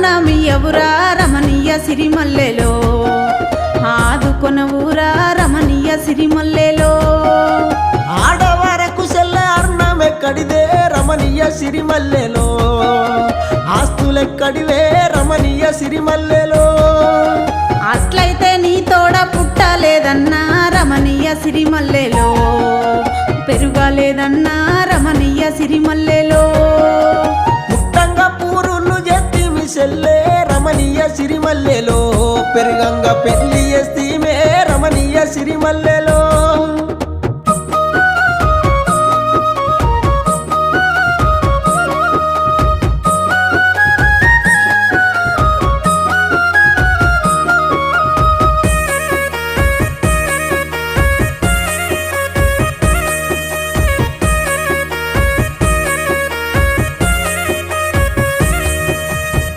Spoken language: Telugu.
రుణమి ఎవరా రమణీయ సిరిమల్లెలో ఆదుకొనవురా రమణీయ సిరిమల్లెలో ఆడవరకు సెల్ల అర్ణమెక్కడిదే రమణీయ సిరిమల్లెలో ఆస్తులెక్కడివే రమణీయ సిరిమల్లెలో అట్లయితే నీ తోడ పుట్టలేదన్నా రమణీయ సిరిమల్లెలో పెరుగలేదన్నా రమణీయ సిరిమల్లెలో పుట్టంగా పూరులు జెత్తిమి సెల్లే రమణీయ సిరిమల్లెలో పెరుగంగా పెళ్లి చేస్తీమే రమణీయ సిరిమల్లెలో